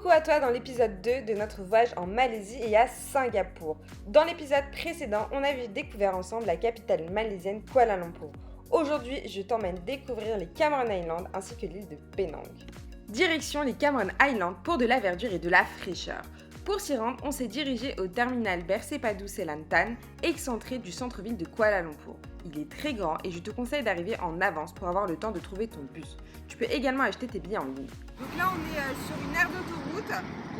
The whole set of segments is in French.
Coucou à toi dans l'épisode 2 de notre voyage en Malaisie et à Singapour. Dans l'épisode précédent, on avait découvert ensemble la capitale malaisienne Kuala Lumpur. Aujourd'hui, je t'emmène découvrir les Cameron Highlands ainsi que l'île de Penang. Direction les Cameron Highlands pour de la verdure et de la fraîcheur. Pour s'y rendre, on s'est dirigé au terminal Bersepadu Selatan, excentré du centre-ville de Kuala Lumpur. Il est très grand et je te conseille d'arriver en avance pour avoir le temps de trouver ton bus. Tu peux également acheter tes billets en ligne. Donc là, on est sur une aire d'autoroute.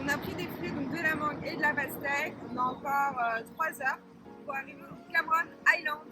On a pris des fruits, donc de la mangue et de la pastèque. On a encore 3 heures pour arriver au Cameron Highlands.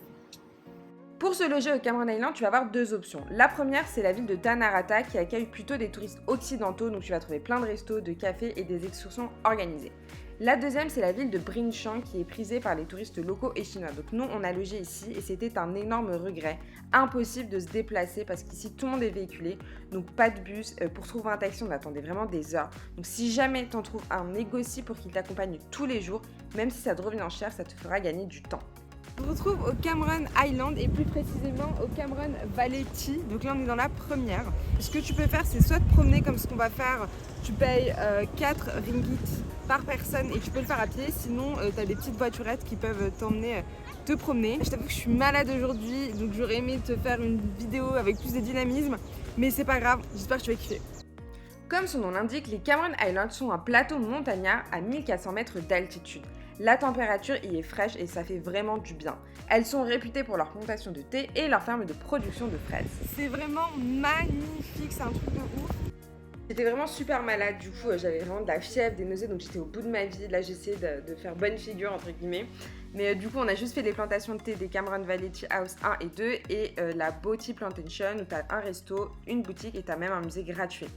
Pour se loger au Cameron Highlands, tu vas avoir deux options. La première, c'est la ville de Tanah qui accueille plutôt des touristes occidentaux, donc tu vas trouver plein de restos, de cafés et des excursions organisées. La deuxième, c'est la ville de Brinchang qui est prisée par les touristes locaux et chinois. Donc nous, on a logé ici et c'était un énorme regret. Impossible de se déplacer parce qu'ici, tout le monde est véhiculé. Donc pas de bus. Pour trouver un taxi, on attendait vraiment des heures. Donc si jamais tu en trouves un, négocie pour qu'il t'accompagne tous les jours. Même si ça te revient cher, ça te fera gagner du temps. On se retrouve au Cameron Highlands et plus précisément au Cameron Valley Tea. Donc là, on est dans la première. Ce que tu peux faire, c'est soit te promener comme ce qu'on va faire. Tu payes 4 ringgit par personne et tu peux le faire à pied. Sinon, tu as des petites voiturettes qui peuvent t'emmener te promener. Je t'avoue que je suis malade aujourd'hui, donc j'aurais aimé te faire une vidéo avec plus de dynamisme. Mais c'est pas grave, j'espère que tu vas kiffer. Comme son nom l'indique, les Cameron Highlands sont un plateau montagnard à 1400 mètres d'altitude. La température y est fraîche et ça fait vraiment du bien. Elles sont réputées pour leur plantation de thé et leur ferme de production de fraises. C'est vraiment magnifique, c'est un truc de ouf. J'étais vraiment super malade, du coup j'avais vraiment de la fièvre, des nausées, donc j'étais au bout de ma vie. Là j'essayais de faire bonne figure entre guillemets. Mais du coup on a juste fait les plantations de thé des Cameron Valley Tea House 1 et 2 et la Boaty Plantation où t'as un resto, une boutique et t'as même un musée gratuit.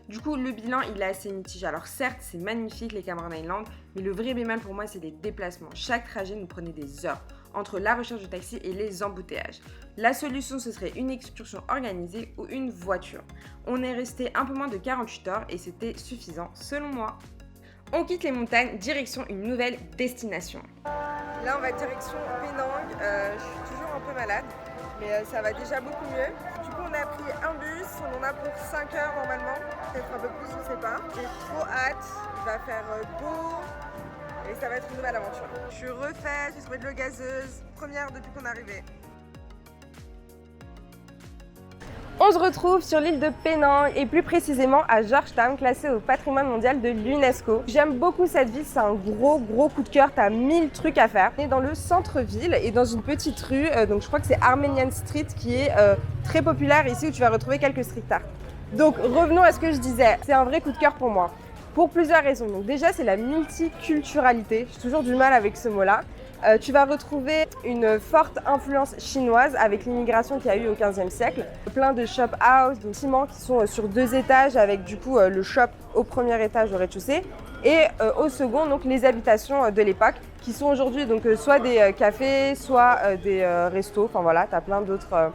Du coup, le bilan, il est assez mitigé. Alors certes, c'est magnifique les Cameron Highlands, mais le vrai bémol pour moi, c'est les déplacements. Chaque trajet nous prenait des heures entre la recherche de taxi et les embouteillages. La solution, ce serait une excursion organisée ou une voiture. On est resté un peu moins de 48 heures et c'était suffisant selon moi. On quitte les montagnes, direction une nouvelle destination. Là, on va direction Penang. Je suis toujours un peu malade, mais ça va déjà beaucoup mieux. Du coup, on a pris un bus, on en a pour 5 heures normalement, peut-être un peu plus, on sait pas. J'ai trop hâte, il va faire beau et ça va être une nouvelle aventure. Je suis refaite, j'ai trouvé de l'eau gazeuse, première depuis qu'on est arrivé. On se retrouve sur l'île de Penang et plus précisément à Georgetown, classée au patrimoine mondial de l'UNESCO. J'aime beaucoup cette ville, c'est un gros coup de cœur, t'as 1000 trucs à faire. On est dans le centre-ville et dans une petite rue, donc je crois que c'est Armenian Street qui est très populaire ici où tu vas retrouver quelques street art. Donc revenons à ce que je disais, c'est un vrai coup de cœur pour moi. Pour plusieurs raisons. Donc déjà c'est la multiculturalité, j'ai toujours du mal avec ce mot-là. Tu vas retrouver une forte influence chinoise avec l'immigration qu'il y a eu au XVe siècle. Plein de shop house, de bâtiments qui sont sur 2 étages avec du coup le shop au premier étage au rez-de-chaussée et au second donc les habitations de l'époque qui sont aujourd'hui donc soit des cafés, soit des restos. Enfin voilà, tu as plein d'autres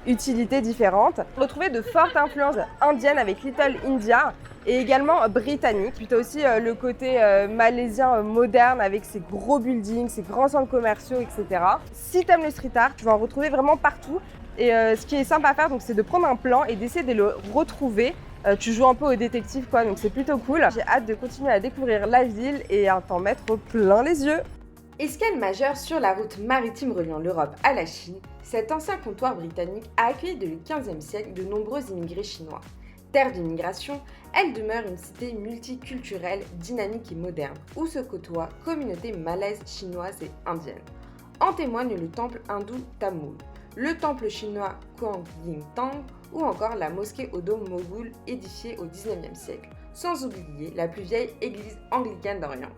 utilités différentes. Retrouver de fortes influences indiennes avec Little India et également britannique. Puis tu as aussi le côté malaisien moderne avec ses gros buildings, ses grands centres commerciaux, etc. Si tu aimes le street art, tu vas en retrouver vraiment partout. Et ce qui est simple à faire, donc, c'est de prendre un plan et d'essayer de le retrouver. Tu joues un peu au détective, quoi, donc c'est plutôt cool. J'ai hâte de continuer à découvrir la ville et à t'en mettre plein les yeux. Escale majeure sur la route maritime reliant l'Europe à la Chine, cet ancien comptoir britannique a accueilli depuis le XVe siècle de nombreux immigrés chinois. Terre d'immigration, elle demeure une cité multiculturelle, dynamique et moderne, où se côtoient communautés malaises, chinoises et indiennes. En témoigne le temple hindou Tamoul, le temple chinois Quang Yin Tang ou encore la mosquée au dôme moghul édifiée au XIXe siècle, sans oublier la plus vieille église anglicane d'Orient.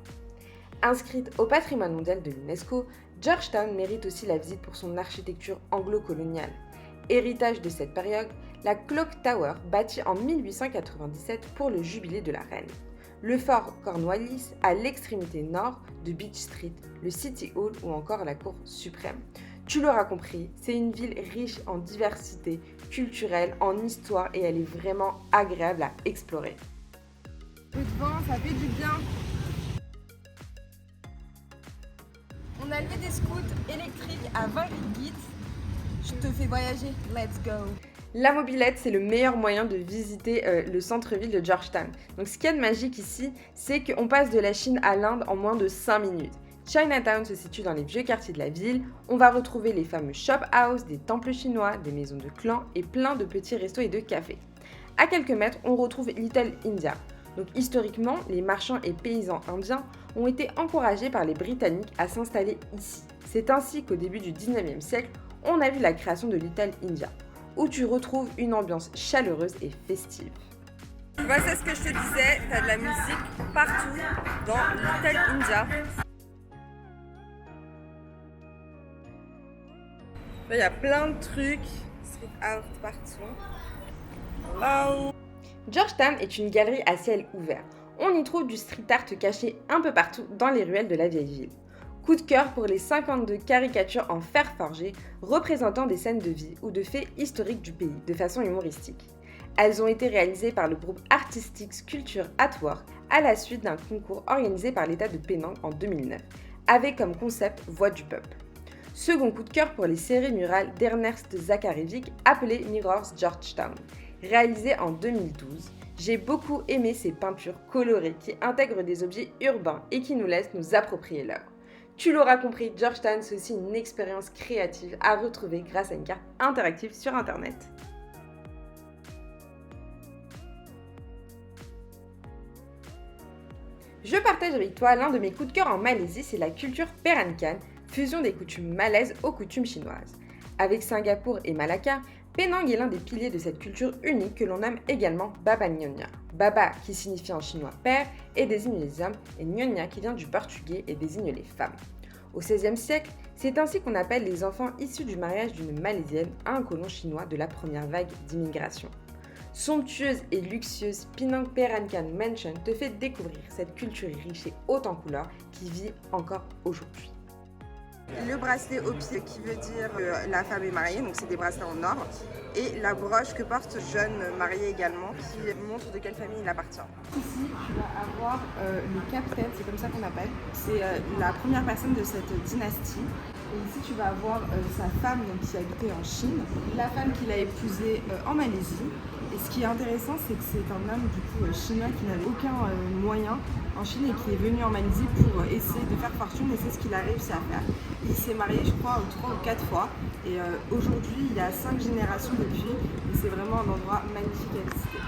Inscrite au patrimoine mondial de l'UNESCO, Georgetown mérite aussi la visite pour son architecture anglo-coloniale. Héritage de cette période, la Clock Tower, bâtie en 1897 pour le jubilé de la reine. Le fort Cornwallis à l'extrémité nord de Beach Street, le City Hall ou encore la Cour suprême. Tu l'auras compris, c'est une ville riche en diversité culturelle, en histoire et elle est vraiment agréable à explorer. Un peu de vent, ça fait du bien. On a loué des scouts électriques à 20 ringgit. Je te fais voyager, let's go! La mobilette, c'est le meilleur moyen de visiter le centre-ville de Georgetown. Donc ce qu'il y a de magique ici, c'est qu'on passe de la Chine à l'Inde en moins de 5 minutes. Chinatown se situe dans les vieux quartiers de la ville. On va retrouver les fameux shop house, des temples chinois, des maisons de clans et plein de petits restos et de cafés. À quelques mètres, on retrouve Little India. Donc historiquement, les marchands et paysans indiens ont été encouragés par les Britanniques à s'installer ici. C'est ainsi qu'au début du 19e siècle, on a vu la création de Little India, où tu retrouves une ambiance chaleureuse et festive. C'est ce que je te disais, t'as de la musique partout dans Little India. Là, il y a plein de trucs, street art partout. Wow. Georgetown est une galerie à ciel ouvert. On y trouve du street art caché un peu partout dans les ruelles de la vieille ville. Coup de cœur pour les 52 caricatures en fer forgé représentant des scènes de vie ou de faits historiques du pays de façon humoristique. Elles ont été réalisées par le groupe artistique Sculpture at Work à la suite d'un concours organisé par l'État de Penang en 2009, avec comme concept Voix du peuple. Second coup de cœur pour les séries murales d'Ernest Zakharievic appelées Mirrors Georgetown. Réalisées en 2012, j'ai beaucoup aimé ces peintures colorées qui intègrent des objets urbains et qui nous laissent nous approprier l'œuvre. Tu l'auras compris, Georgetown, c'est aussi une expérience créative à retrouver grâce à une carte interactive sur Internet. Je partage avec toi l'un de mes coups de cœur en Malaisie, c'est la culture Peranakan, fusion des coutumes malaises aux coutumes chinoises. Avec Singapour et Malacca, Penang est l'un des piliers de cette culture unique que l'on nomme également Baba Nyonya. Baba qui signifie en chinois père et désigne les hommes et Nyonya qui vient du portugais et désigne les femmes. Au XVIe siècle, c'est ainsi qu'on appelle les enfants issus du mariage d'une Malaisienne à un colon chinois de la première vague d'immigration. Somptueuse et luxueuse, Penang Peranakan Mansion te fait découvrir cette culture riche et haute en couleurs qui vit encore aujourd'hui. Le bracelet au pied qui veut dire que la femme est mariée, donc c'est des bracelets en or. Et la broche que porte ce jeune marié également qui montre de quelle famille il appartient. Ici, tu vas avoir le capitaine, c'est comme ça qu'on appelle. C'est la première personne de cette dynastie. Et ici, tu vas avoir sa femme donc, qui habitait en Chine, la femme qu'il a épousée en Malaisie. Et ce qui est intéressant, c'est que c'est un homme du coup chinois qui n'avait aucun moyen en Chine et qui est venu en Malaisie pour essayer de faire fortune et c'est ce qu'il a réussi à faire. Il s'est marié, je crois, 3 ou 4 fois et aujourd'hui, il y a 5 générations depuis et c'est vraiment un endroit magnifique à visiter.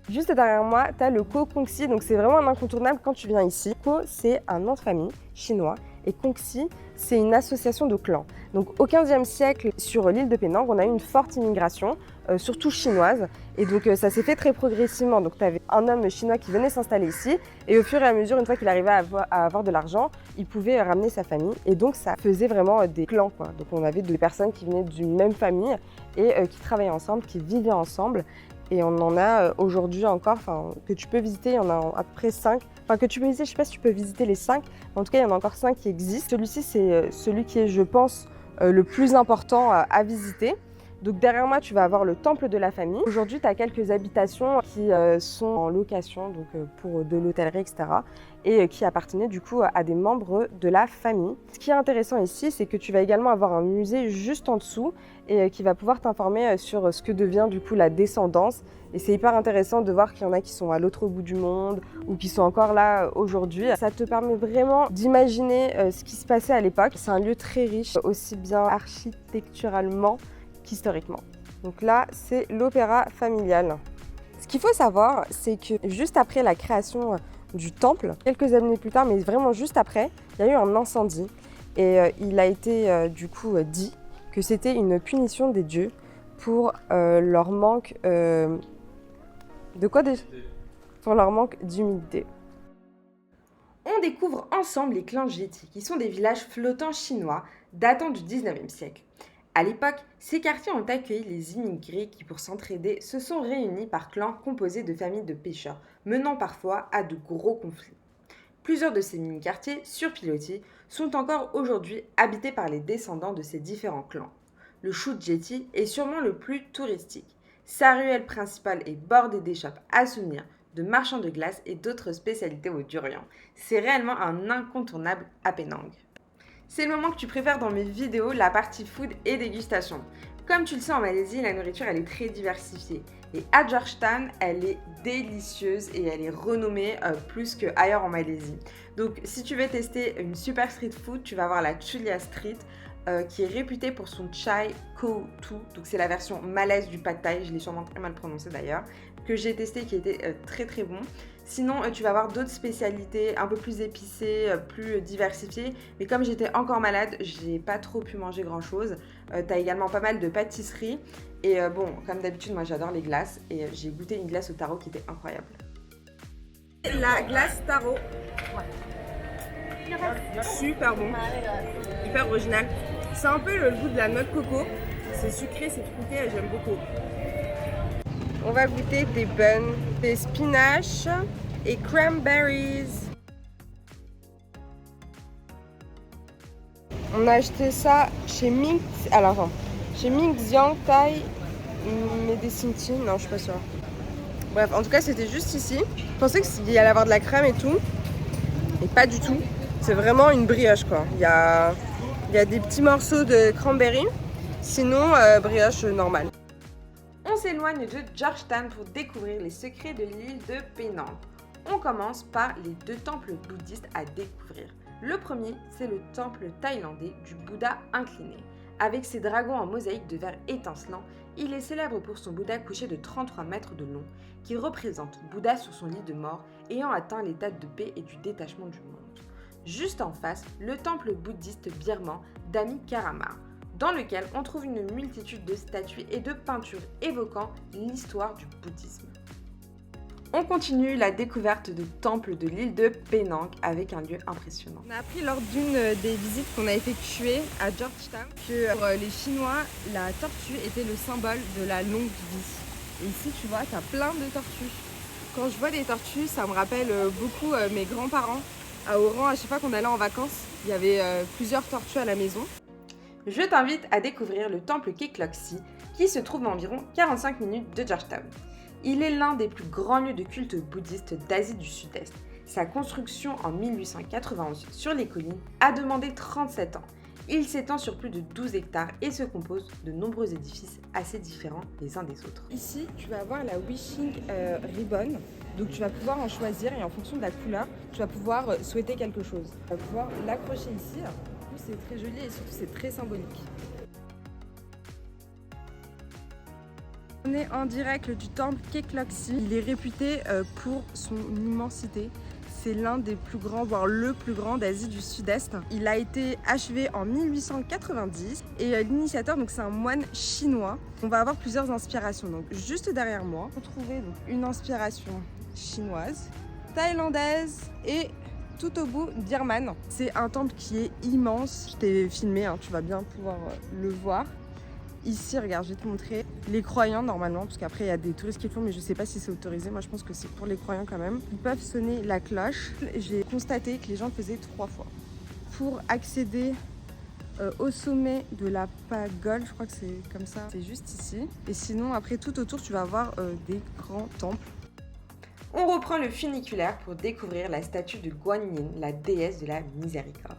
Juste derrière moi, tu as le Ko Kong Si, donc c'est vraiment un incontournable quand tu viens ici. Ko, c'est un nom de famille chinois et Kong Si, c'est une association de clans. Donc au XVe siècle, sur l'île de Penang, on a eu une forte immigration, surtout chinoise, et donc ça s'est fait très progressivement. Donc tu avais un homme chinois qui venait s'installer ici, et au fur et à mesure, une fois qu'il arrivait à avoir de l'argent, il pouvait ramener sa famille, et donc ça faisait vraiment des clans, quoi. Donc on avait des personnes qui venaient d'une même famille et qui travaillaient ensemble, qui vivaient ensemble. Et on en a aujourd'hui encore, que tu peux visiter, il y en a à peu près 5. Que tu peux visiter, je ne sais pas si tu peux visiter les 5, mais en tout cas, il y en a encore 5 qui existent. Celui-ci, c'est celui qui est, je pense, le plus important à visiter. Donc derrière moi, tu vas avoir le temple de la famille. Aujourd'hui, tu as quelques habitations qui sont en location, donc pour de l'hôtellerie, etc. Et qui appartenaient du coup à des membres de la famille. Ce qui est intéressant ici, c'est que tu vas également avoir un musée juste en dessous et qui va pouvoir t'informer sur ce que devient du coup la descendance. Et c'est hyper intéressant de voir qu'il y en a qui sont à l'autre bout du monde ou qui sont encore là aujourd'hui. Ça te permet vraiment d'imaginer ce qui se passait à l'époque. C'est un lieu très riche, aussi bien architecturalement qu'historiquement. Donc là, c'est l'opéra familial. Ce qu'il faut savoir, c'est que juste après la création du temple, quelques années plus tard, mais vraiment juste après, il y a eu un incendie et il a été du coup dit que c'était une punition des dieux pour leur manque de quoi déjà ? Pour leur manque d'humidité. On découvre ensemble les clans Jeti, qui sont des villages flottants chinois datant du 19e siècle. À l'époque, ces quartiers ont accueilli les immigrés qui, pour s'entraider, se sont réunis par clans composés de familles de pêcheurs, menant parfois à de gros conflits. Plusieurs de ces mini-quartiers, sur pilotis, sont encore aujourd'hui habités par les descendants de ces différents clans. Le Chut Jeti est sûrement le plus touristique. Sa ruelle principale est bordée d'échoppes à souvenirs, de marchands de glace et d'autres spécialités au durian. C'est réellement un incontournable à Penang. C'est le moment que tu préfères dans mes vidéos, la partie food et dégustation. Comme tu le sais, en Malaisie, la nourriture elle est très diversifiée. Et à Georgetown, elle est délicieuse et elle est renommée plus qu'ailleurs en Malaisie. Donc si tu veux tester une super street food, tu vas voir la Chulia Street qui est réputée pour son chai ko tu. Donc c'est la version malaise du pad thai, je l'ai sûrement très mal prononcé d'ailleurs, que j'ai testé qui était très très bon. Sinon, tu vas avoir d'autres spécialités un peu plus épicées, plus diversifiées. Mais comme j'étais encore malade, j'ai pas trop pu manger grand chose. T'as également pas mal de pâtisseries. Et bon, comme d'habitude, moi j'adore les glaces. Et j'ai goûté une glace au taro qui était incroyable. La glace taro. Super bon. Hyper original. C'est un peu le goût de la noix de coco. C'est sucré, c'est fruité, j'aime beaucoup. On va goûter des buns, des spinaches et cranberries. On a acheté ça chez Ming. Alors attends, chez Ming Xiang Thai Medicine Tea. Non, je suis pas sûre. Bref, en tout cas, c'était juste ici. Je pensais qu'il y allait avoir de la crème et tout, et pas du tout. C'est vraiment une brioche quoi. Il y a des petits morceaux de cranberry. Sinon, brioche normale. On s'éloigne de Georgetown pour découvrir les secrets de l'île de Penang. On commence par les 2 temples bouddhistes à découvrir. Le premier, c'est le temple thaïlandais du Bouddha incliné. Avec ses dragons en mosaïque de verre étincelant, il est célèbre pour son Bouddha couché de 33 mètres de long, qui représente Bouddha sur son lit de mort, ayant atteint l'état de paix et du détachement du monde. Juste en face, le temple bouddhiste birman d'Ami Karama, dans lequel on trouve une multitude de statues et de peintures évoquant l'histoire du bouddhisme. On continue la découverte de temples de l'île de Penang avec un lieu impressionnant. On a appris lors d'une des visites qu'on a effectuées à Georgetown que pour les Chinois, la tortue était le symbole de la longue vie. Et ici, tu vois, tu as plein de tortues. Quand je vois des tortues, ça me rappelle beaucoup mes grands-parents. À Oran, à chaque fois qu'on allait en vacances, il y avait plusieurs tortues à la maison. Je t'invite à découvrir le temple Kekloksi qui se trouve à environ 45 minutes de Georgetown. Il est l'un des plus grands lieux de culte bouddhiste d'Asie du Sud-Est. Sa construction en 1891 sur les collines a demandé 37 ans. Il s'étend sur plus de 12 hectares et se compose de nombreux édifices assez différents les uns des autres. Ici, tu vas avoir la Wishing Ribbon. Donc tu vas pouvoir en choisir et en fonction de la couleur, tu vas pouvoir souhaiter quelque chose. Tu vas pouvoir l'accrocher ici. C'est très joli et surtout c'est très symbolique. On est en direct du temple Kekloksi. Il est réputé pour son immensité. C'est l'un des plus grands, voire le plus grand d'Asie du Sud-Est. Il a été achevé en 1890 et l'initiateur, donc c'est un moine chinois. On va avoir plusieurs inspirations. Donc juste derrière moi, on trouvait donc une inspiration chinoise, thaïlandaise et tout au bout birmane. C'est un temple qui est immense. Je t'ai filmé, hein, tu vas bien pouvoir le voir. Ici, regarde, je vais te montrer les croyants normalement, parce qu'après il y a des touristes qui le font, mais je sais pas si c'est autorisé. Moi, je pense que c'est pour les croyants quand même. Ils peuvent sonner la cloche. J'ai constaté que les gens le faisaient 3 fois. Pour accéder au sommet de la pagode, je crois que c'est comme ça, c'est juste ici. Et sinon, après tout autour, tu vas avoir des grands temples. On reprend le funiculaire pour découvrir la statue de Guan Yin, la déesse de la miséricorde.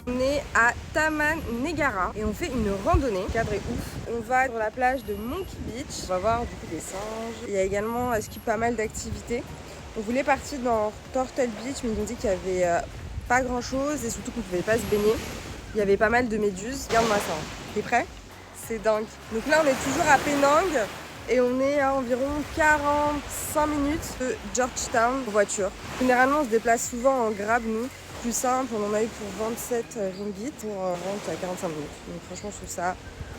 On est à Taman Negara et on fait une randonnée, le cadre est ouf. On va sur la plage de Monkey Beach, on va voir du coup des singes. Il y a également pas mal d'activités. On voulait partir dans Turtle Beach, mais ils nous ont dit qu'il n'y avait pas grand chose et surtout qu'on ne pouvait pas se baigner. Il y avait pas mal de méduses. Regarde-moi ça, t'es prêt? C'est dingue. Donc là on est toujours à Penang et on est à environ 45 minutes de Georgetown en voiture. Généralement on se déplace souvent en Grab nous. Plus simple, on en a eu pour 27 ringgit pour rente à 45 minutes. Donc franchement je trouve ça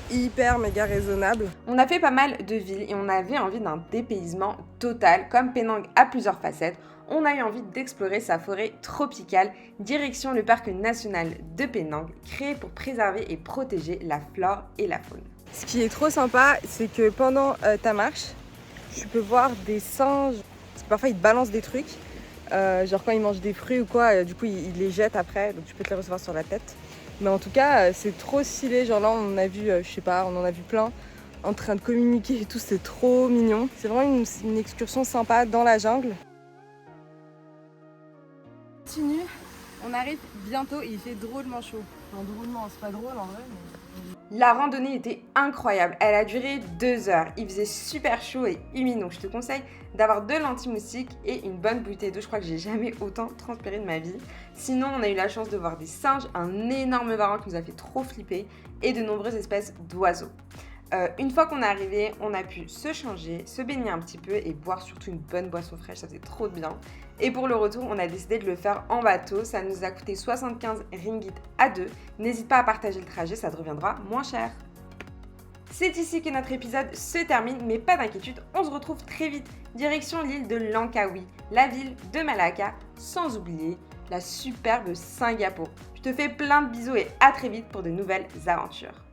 hyper méga raisonnable. On a fait pas mal de villes et on avait envie d'un dépaysement total. Comme Penang a plusieurs facettes, on a eu envie d'explorer sa forêt tropicale, direction le parc national de Penang, créé pour préserver et protéger la flore et la faune. Ce qui est trop sympa, c'est que pendant ta marche, tu peux voir des singes, parce que parfois ils te balancent des trucs, genre quand ils mangent des fruits ou quoi, du coup ils les jettent après, donc tu peux te les recevoir sur la tête. Mais en tout cas, c'est trop stylé. Genre là, on a vu, je sais pas, on en a vu plein en train de communiquer et tout, c'est trop mignon. C'est vraiment une excursion sympa dans la jungle. Continue, on arrive bientôt et il fait drôlement chaud. Enfin, drôlement, c'est pas drôle en vrai, mais... La randonnée était incroyable, elle a duré 2 heures. Il faisait super chaud et humide, donc je te conseille d'avoir de l'anti-moustique et une bonne bouteille d'eau. Je crois que j'ai jamais autant transpiré de ma vie. Sinon, on a eu la chance de voir des singes, un énorme varan qui nous a fait trop flipper et de nombreuses espèces d'oiseaux. Une fois qu'on est arrivé, on a pu se changer, se baigner un petit peu et boire surtout une bonne boisson fraîche, ça faisait trop de bien. Et pour le retour, on a décidé de le faire en bateau, ça nous a coûté 75 ringgit à deux. N'hésite pas à partager le trajet, ça te reviendra moins cher. C'est ici que notre épisode se termine, mais pas d'inquiétude, on se retrouve très vite. Direction l'île de Langkawi, la ville de Malacca, sans oublier la superbe Singapour. Je te fais plein de bisous et à très vite pour de nouvelles aventures.